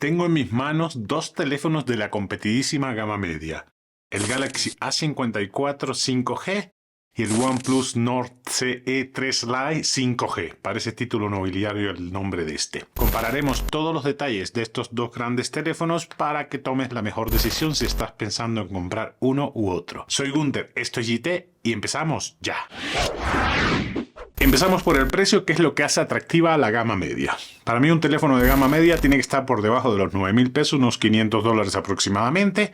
Tengo en mis manos dos teléfonos de la competidísima gama media, el Galaxy A54 5G y el OnePlus Nord CE3 Lite 5G. Parece título nobiliario el nombre de este. Compararemos todos los detalles de estos dos grandes teléfonos para que tomes la mejor decisión si estás pensando en comprar uno u otro. Soy Gunter, esto es GT y empezamos ya. Empezamos por el precio, que es lo que hace atractiva a la gama media. Para mí un teléfono de gama media tiene que estar por debajo de los 9.000 pesos, unos $500 aproximadamente.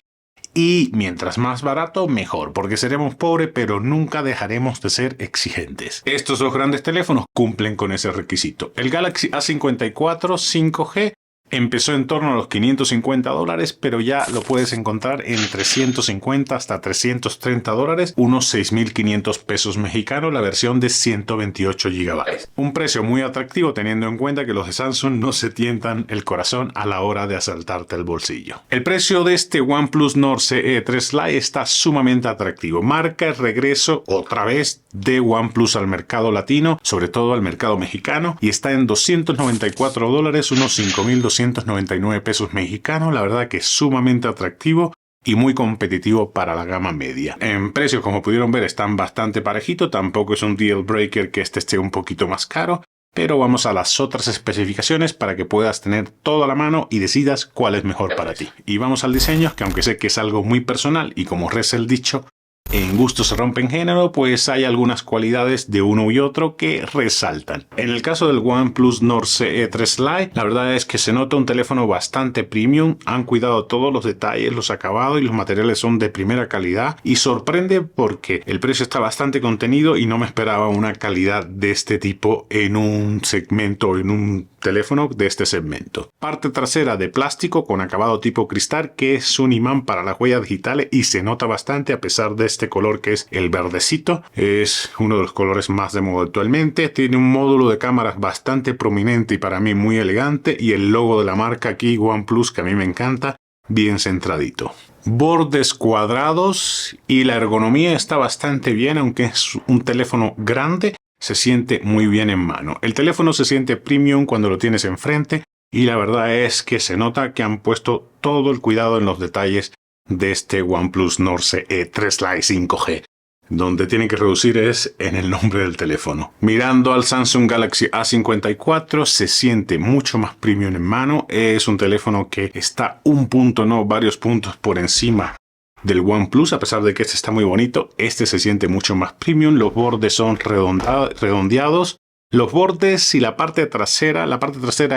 Y mientras más barato, mejor, porque seremos pobres, pero nunca dejaremos de ser exigentes. Estos dos grandes teléfonos cumplen con ese requisito. El Galaxy A54 5G empezó en torno a los $550, pero ya lo puedes encontrar en 350 hasta $330, unos 6.500 pesos mexicanos, la versión de 128 GB. Un precio muy atractivo teniendo en cuenta que los de Samsung no se tientan el corazón a la hora de asaltarte el bolsillo. El precio de este OnePlus Nord CE3 Lite está sumamente atractivo. Marca el regreso otra vez de OnePlus al mercado latino, sobre todo al mercado mexicano, y está en $294, unos 5.299 pesos mexicanos. La verdad que es sumamente atractivo y muy competitivo para la gama media. En precios, como pudieron ver, están bastante parejitos. Tampoco es un deal breaker que este esté un poquito más caro, pero vamos a las otras especificaciones para que puedas tener todo a la mano y decidas cuál es mejor para ti. Y vamos al diseño, que aunque sé que es algo muy personal y como reza el dicho, en gusto se rompen género, pues hay algunas cualidades de uno y otro que resaltan. En el caso del OnePlus Nord CE3 Lite, la verdad es que se nota un teléfono bastante premium. Han cuidado todos los detalles, los acabados y los materiales son de primera calidad. Y sorprende porque el precio está bastante contenido y no me esperaba una calidad de este tipo en un segmento, en un teléfono de este segmento. Parte trasera de plástico con acabado tipo cristal, que es un imán para las huellas digitales y se nota bastante a pesar de este color que es el verdecito. Es uno de los colores más de moda actualmente. Tiene un módulo de cámaras bastante prominente y para mí muy elegante, y el logo de la marca aquí, OnePlus, que a mí me encanta, bien centradito. Bordes cuadrados y la ergonomía está bastante bien, aunque es un teléfono grande. Se siente muy bien en mano. El teléfono se siente premium cuando lo tienes enfrente y la verdad es que se nota que han puesto todo el cuidado en los detalles de este OnePlus Nord CE3 Lite 5G. Donde tienen que reducir es en el nombre del teléfono. Mirando al Samsung Galaxy A54, se siente mucho más premium en mano. Es un teléfono que está un punto, no varios puntos por encima del OnePlus, a pesar de que este está muy bonito. Este se siente mucho más premium. Los bordes son redondeados. Los bordes y la parte trasera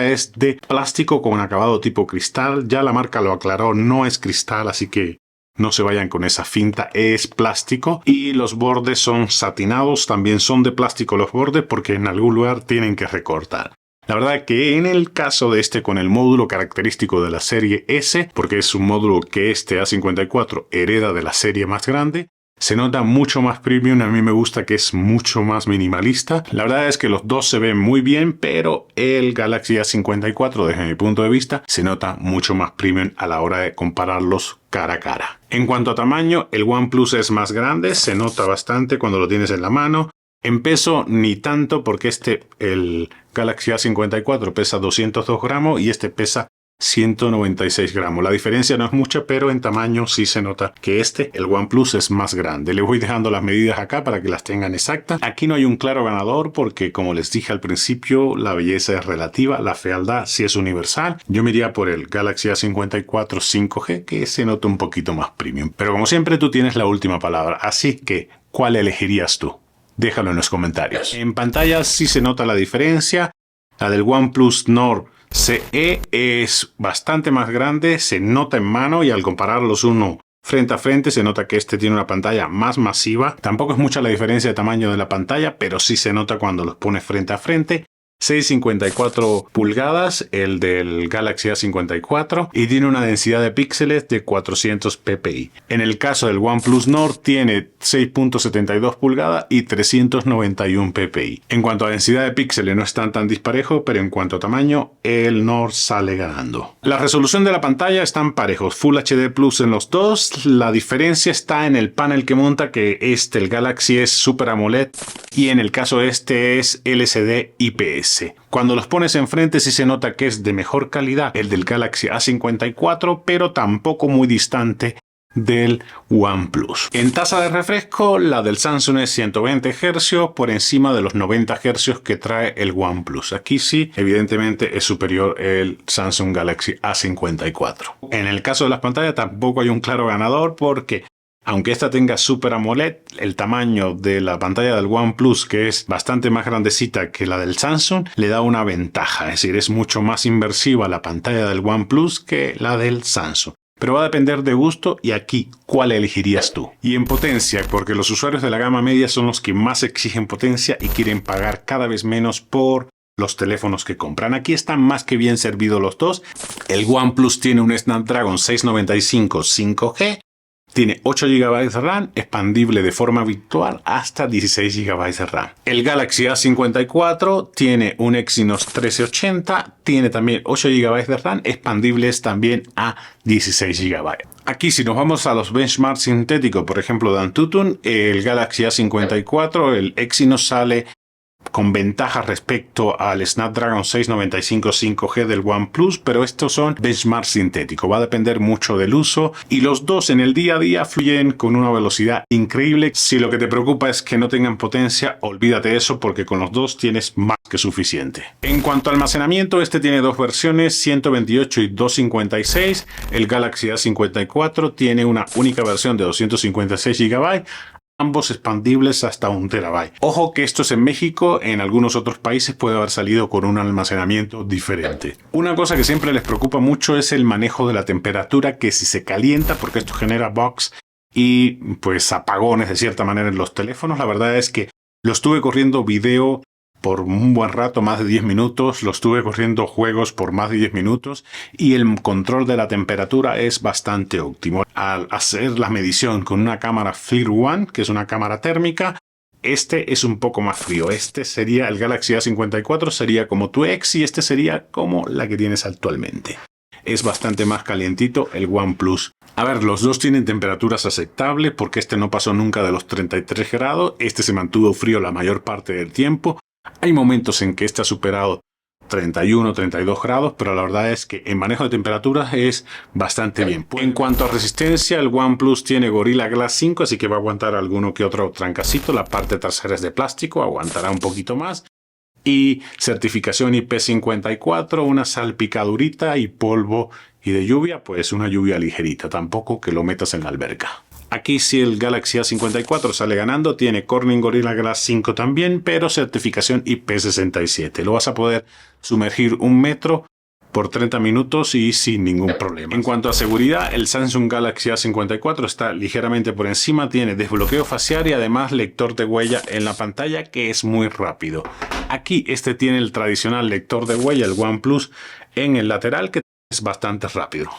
es de plástico con acabado tipo cristal. Ya la marca lo aclaró, no es cristal, así que no se vayan con esa finta, es plástico. Y los bordes son satinados, también son de plástico los bordes porque en algún lugar tienen que recortar. La verdad que en el caso de este con el módulo característico de la serie S, porque es un módulo que este A54 hereda de la serie más grande, se nota mucho más premium. A mí me gusta que es mucho más minimalista. La verdad es que los dos se ven muy bien, pero el Galaxy A54 desde mi punto de vista se nota mucho más premium a la hora de compararlos cara a cara. En cuanto a tamaño, el OnePlus es más grande, se nota bastante cuando lo tienes en la mano. En peso ni tanto, porque el Galaxy A54 pesa 202 gramos y este pesa 196 gramos. La diferencia no es mucha, pero en tamaño sí se nota que el OnePlus es más grande. Les voy dejando las medidas acá para que las tengan exactas. Aquí no hay un claro ganador porque, como les dije al principio, la belleza es relativa, la fealdad sí es universal. Yo me iría por el Galaxy A54 5G, que se nota un poquito más premium. Pero como siempre, tú tienes la última palabra, así que, ¿cuál elegirías tú? Déjalo en los comentarios. En pantalla sí se nota la diferencia. La del OnePlus Nord CE es bastante más grande, se nota en mano, y al compararlos uno frente a frente se nota que este tiene una pantalla más masiva. Tampoco es mucha la diferencia de tamaño de la pantalla, pero sí se nota cuando los pones frente a frente. 6,54 pulgadas el del Galaxy A54 y tiene una densidad de píxeles de 400 ppi. En el caso del OnePlus Nord tiene 6,72 pulgadas y 391 ppi. En cuanto a densidad de píxeles no están tan disparejos, pero en cuanto a tamaño el Nord sale ganando. La resolución de la pantalla están parejos, Full HD Plus en los dos. La diferencia está en el panel que monta, que el Galaxy es Super AMOLED y en el caso este es LCD IPS. S. Cuando los pones enfrente sí se nota que es de mejor calidad el del Galaxy A54, pero tampoco muy distante del OnePlus. En tasa de refresco, la del Samsung es 120 Hz por encima de los 90 Hz que trae el OnePlus. Aquí sí, evidentemente es superior el Samsung Galaxy A54. En el caso de las pantallas tampoco hay un claro ganador porque aunque esta tenga Super AMOLED, el tamaño de la pantalla del OnePlus, que es bastante más grandecita que la del Samsung, le da una ventaja. Es decir, es mucho más inmersiva la pantalla del OnePlus que la del Samsung. Pero va a depender de gusto y aquí, ¿cuál elegirías tú? Y en potencia, porque los usuarios de la gama media son los que más exigen potencia y quieren pagar cada vez menos por los teléfonos que compran. Aquí están más que bien servidos los dos. El OnePlus tiene un Snapdragon 695 5G. Tiene 8 GB de RAM, expandible de forma virtual hasta 16 GB de RAM. El Galaxy A54 tiene un Exynos 1380, tiene también 8 GB de RAM, expandibles también a 16 GB. Aquí si nos vamos a los benchmarks sintéticos, por ejemplo de AnTuTu, el Galaxy A54, el Exynos sale con ventaja respecto al Snapdragon 695 5G del OnePlus, pero estos son benchmarks sintéticos, va a depender mucho del uso y los dos en el día a día fluyen con una velocidad increíble. Si lo que te preocupa es que no tengan potencia, olvídate de eso porque con los dos tienes más que suficiente. En cuanto a almacenamiento, este tiene dos versiones, 128 y 256. El Galaxy A54 tiene una única versión de 256 GB. Ambos expandibles hasta 1 TB. Ojo que esto es en México, en algunos otros países puede haber salido con un almacenamiento diferente. Una cosa que siempre les preocupa mucho es el manejo de la temperatura, que si se calienta, porque esto genera bugs y pues apagones de cierta manera en los teléfonos. La verdad es que lo estuve corriendo video por un buen rato, más de 10 minutos, lo estuve corriendo juegos por más de 10 minutos y el control de la temperatura es bastante óptimo. Al hacer la medición con una cámara FLIR One, que es una cámara térmica, este es un poco más frío. Este sería el Galaxy A54, sería como tu ex y este sería como la que tienes actualmente. Es bastante más calientito el OnePlus. A ver, los dos tienen temperaturas aceptables porque este no pasó nunca de los 33 grados, este se mantuvo frío la mayor parte del tiempo. Hay momentos en que este ha superado 31, 32 grados, pero la verdad es que en manejo de temperaturas es bastante bien. En cuanto a resistencia, el OnePlus tiene Gorilla Glass 5, así que va a aguantar alguno que otro trancacito. La parte trasera es de plástico, aguantará un poquito más. Y certificación IP54, una salpicadurita y polvo y de lluvia, pues una lluvia ligerita, tampoco que lo metas en la alberca. Aquí sí el Galaxy A54 sale ganando, tiene Corning Gorilla Glass 5 también, pero certificación IP67. Lo vas a poder sumergir 1 metro por 30 minutos y sin ningún problema. En cuanto a seguridad, el Samsung Galaxy A54 está ligeramente por encima, tiene desbloqueo facial y además lector de huella en la pantalla que es muy rápido. Aquí este tiene el tradicional lector de huella, el OnePlus, en el lateral que es bastante rápido.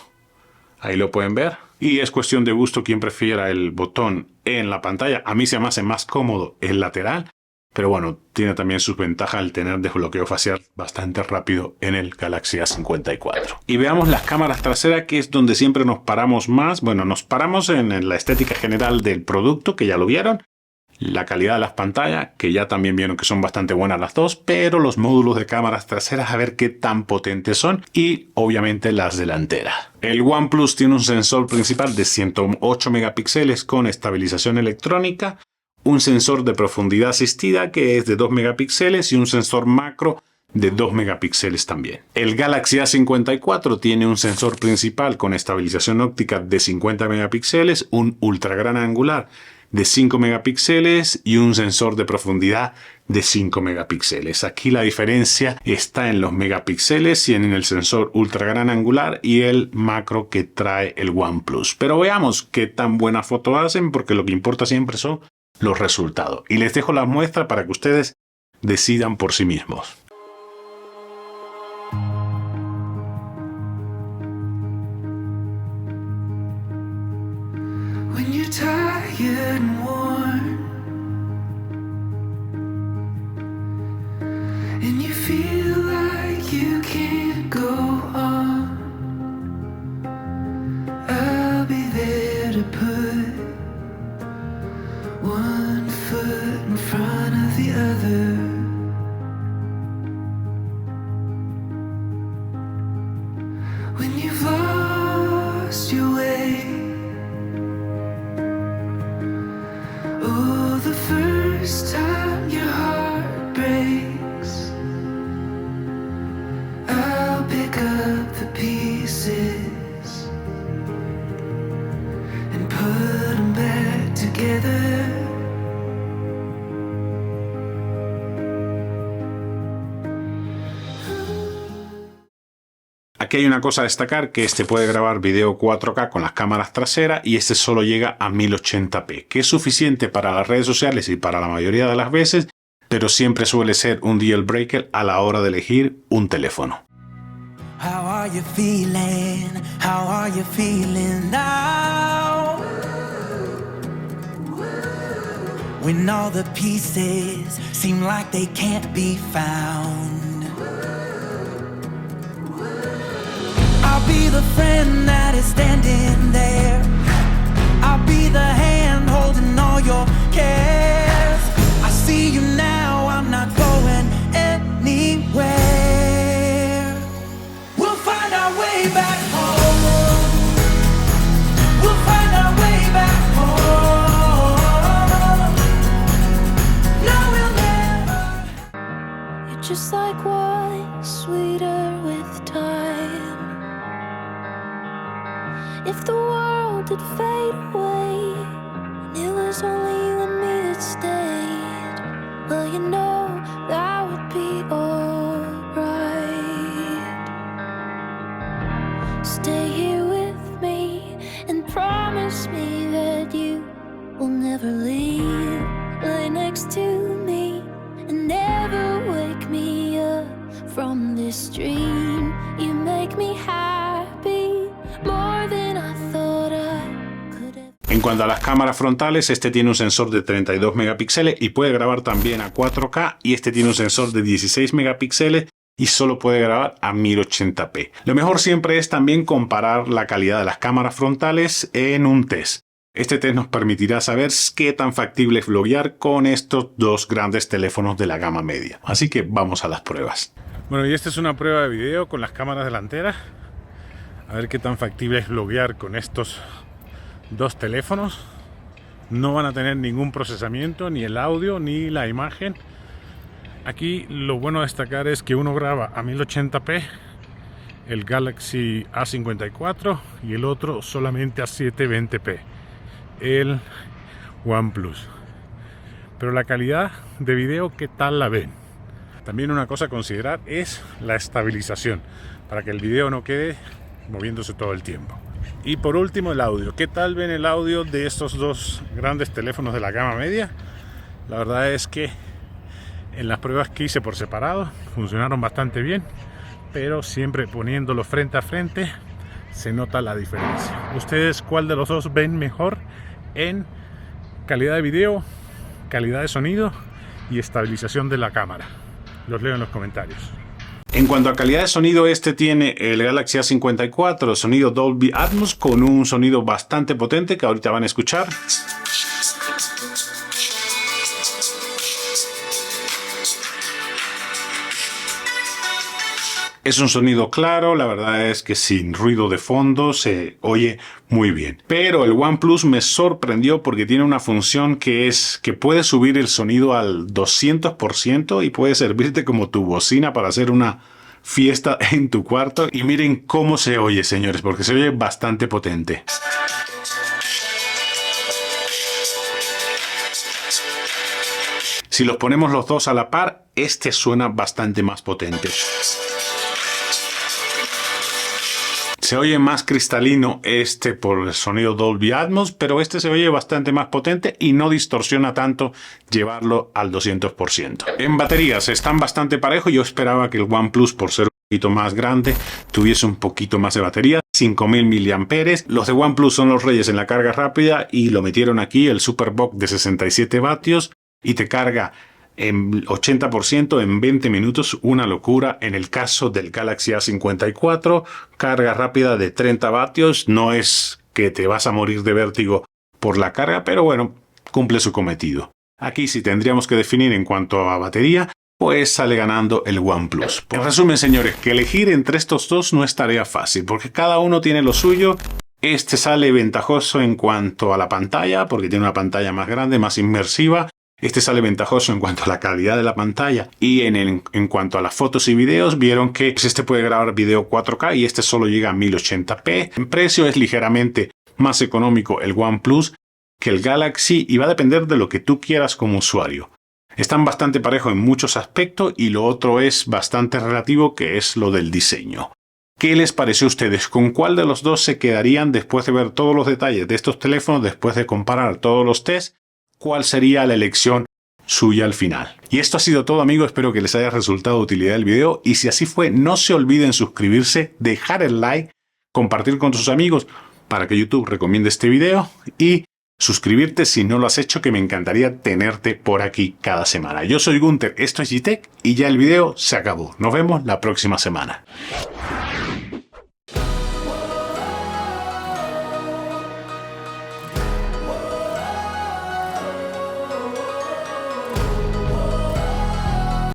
Ahí lo pueden ver. Y es cuestión de gusto quien prefiera el botón en la pantalla. A mí se me hace más cómodo el lateral. Pero bueno, tiene también sus ventajas el tener desbloqueo facial bastante rápido en el Galaxy A54. Y veamos las cámaras traseras, que es donde siempre nos paramos más. Bueno, nos paramos en la estética general del producto, que ya lo vieron. La calidad de las pantallas, que ya también vieron que son bastante buenas las dos, pero los módulos de cámaras traseras a ver qué tan potentes son y obviamente las delanteras. El OnePlus tiene un sensor principal de 108 megapíxeles con estabilización electrónica, un sensor de profundidad asistida que es de 2 megapíxeles y un sensor macro de 2 megapíxeles también. El Galaxy A54 tiene un sensor principal con estabilización óptica de 50 megapíxeles, un ultra gran angular de 5 megapíxeles y un sensor de profundidad de 5 megapíxeles. Aquí la diferencia está en los megapíxeles y en el sensor ultra gran angular y el macro que trae el OnePlus. Pero veamos qué tan buena foto hacen, porque lo que importa siempre son los resultados. Y les dejo la muestra para que ustedes decidan por sí mismos. When you're tired and worn, and you feel like you can't go on, I'll be there to put one foot in front of the other. Aquí hay una cosa a destacar, que este puede grabar video 4K con las cámaras traseras y este solo llega a 1080p, que es suficiente para las redes sociales y para la mayoría de las veces, pero siempre suele ser un deal breaker a la hora de elegir un teléfono. How are you feeling? How are you feeling now? When all the pieces seem like they can't be found. I'll be the friend that is standing there. I'll be the hand holding all your cares. I see you now, I'm not going anywhere. We'll find our way back home. We'll find our way back home. No, we'll never. You're just like wine, sweeter with time. If the world did fade away and it was only you and me that stayed, well, you know that would be alright. Stay here with me and promise me that you will never leave. Lay next to me and never wake me up from this dream. You make me happy more than I thought I could have. En cuanto a las cámaras frontales, este tiene un sensor de 32 megapíxeles y puede grabar también a 4K, y este tiene un sensor de 16 megapíxeles y solo puede grabar a 1080p. Lo mejor siempre es también comparar la calidad de las cámaras frontales en un test. Este test nos permitirá saber qué tan factible es vloguear con estos dos grandes teléfonos de la gama media. Así que vamos a las pruebas. Bueno, y esta es una prueba de video con las cámaras delanteras. A ver qué tan factible es vloguear con estos dos teléfonos. No van a tener ningún procesamiento, ni el audio ni la imagen. Aquí lo bueno a destacar es que uno graba a 1080p, el Galaxy A54, y el otro solamente a 720p, el OnePlus. Pero la calidad de video, ¿qué tal la ven? También una cosa a considerar es la estabilización, para que el video no quede moviéndose todo el tiempo. Y por último, el audio. ¿Qué tal ven el audio de estos dos grandes teléfonos de la gama media? La verdad es que en las pruebas que hice por separado funcionaron bastante bien, pero siempre poniéndolo frente a frente se nota la diferencia. ¿Ustedes cuál de los dos ven mejor en calidad de video, calidad de sonido y estabilización de la cámara? Los leo en los comentarios. En cuanto a calidad de sonido, este tiene el Galaxy A54, sonido Dolby Atmos, con un sonido bastante potente que ahorita van a escuchar. Es un sonido claro, la verdad es que sin ruido de fondo se oye muy bien. Pero el OnePlus me sorprendió porque tiene una función que es que puede subir el sonido al 200% y puede servirte como tu bocina para hacer una fiesta en tu cuarto. Y miren cómo se oye, señores, porque se oye bastante potente. Si los ponemos los dos a la par, este suena bastante más potente. Se oye más cristalino este por el sonido Dolby Atmos, pero este se oye bastante más potente y no distorsiona tanto llevarlo al 200%. En baterías están bastante parejos. Yo esperaba que el OnePlus, por ser un poquito más grande, tuviese un poquito más de batería. 5000 mAh. Los de OnePlus son los reyes en la carga rápida y lo metieron aquí, el Superbox de 67 vatios, y te carga en 80% en 20 minutos, una locura. En el caso del Galaxy A54, carga rápida de 30 vatios, no es que te vas a morir de vértigo por la carga, pero bueno, cumple su cometido. Aquí si tendríamos que definir en cuanto a batería, pues sale ganando el OnePlus. En resumen, señores, que elegir entre estos dos no es tarea fácil, porque cada uno tiene lo suyo. Este sale ventajoso en cuanto a la pantalla, porque tiene una pantalla más grande, más inmersiva. Este sale ventajoso en cuanto a la calidad de la pantalla, y en cuanto a las fotos y videos, vieron que este puede grabar video 4K y este solo llega a 1080p. En precio es ligeramente más económico el OnePlus que el Galaxy y va a depender de lo que tú quieras como usuario. Están bastante parejos en muchos aspectos y lo otro es bastante relativo, que es lo del diseño. ¿Qué les pareció a ustedes? ¿Con cuál de los dos se quedarían después de ver todos los detalles de estos teléfonos, después de comparar todos los tests? ¿Cuál sería la elección suya al final? Y esto ha sido todo, amigos. Espero que les haya resultado de utilidad el video. Y si así fue, no se olviden suscribirse, dejar el like, compartir con sus amigos para que YouTube recomiende este video y suscribirte si no lo has hecho, que me encantaría tenerte por aquí cada semana. Yo soy Gunter, esto es Gtech y ya el video se acabó. Nos vemos la próxima semana.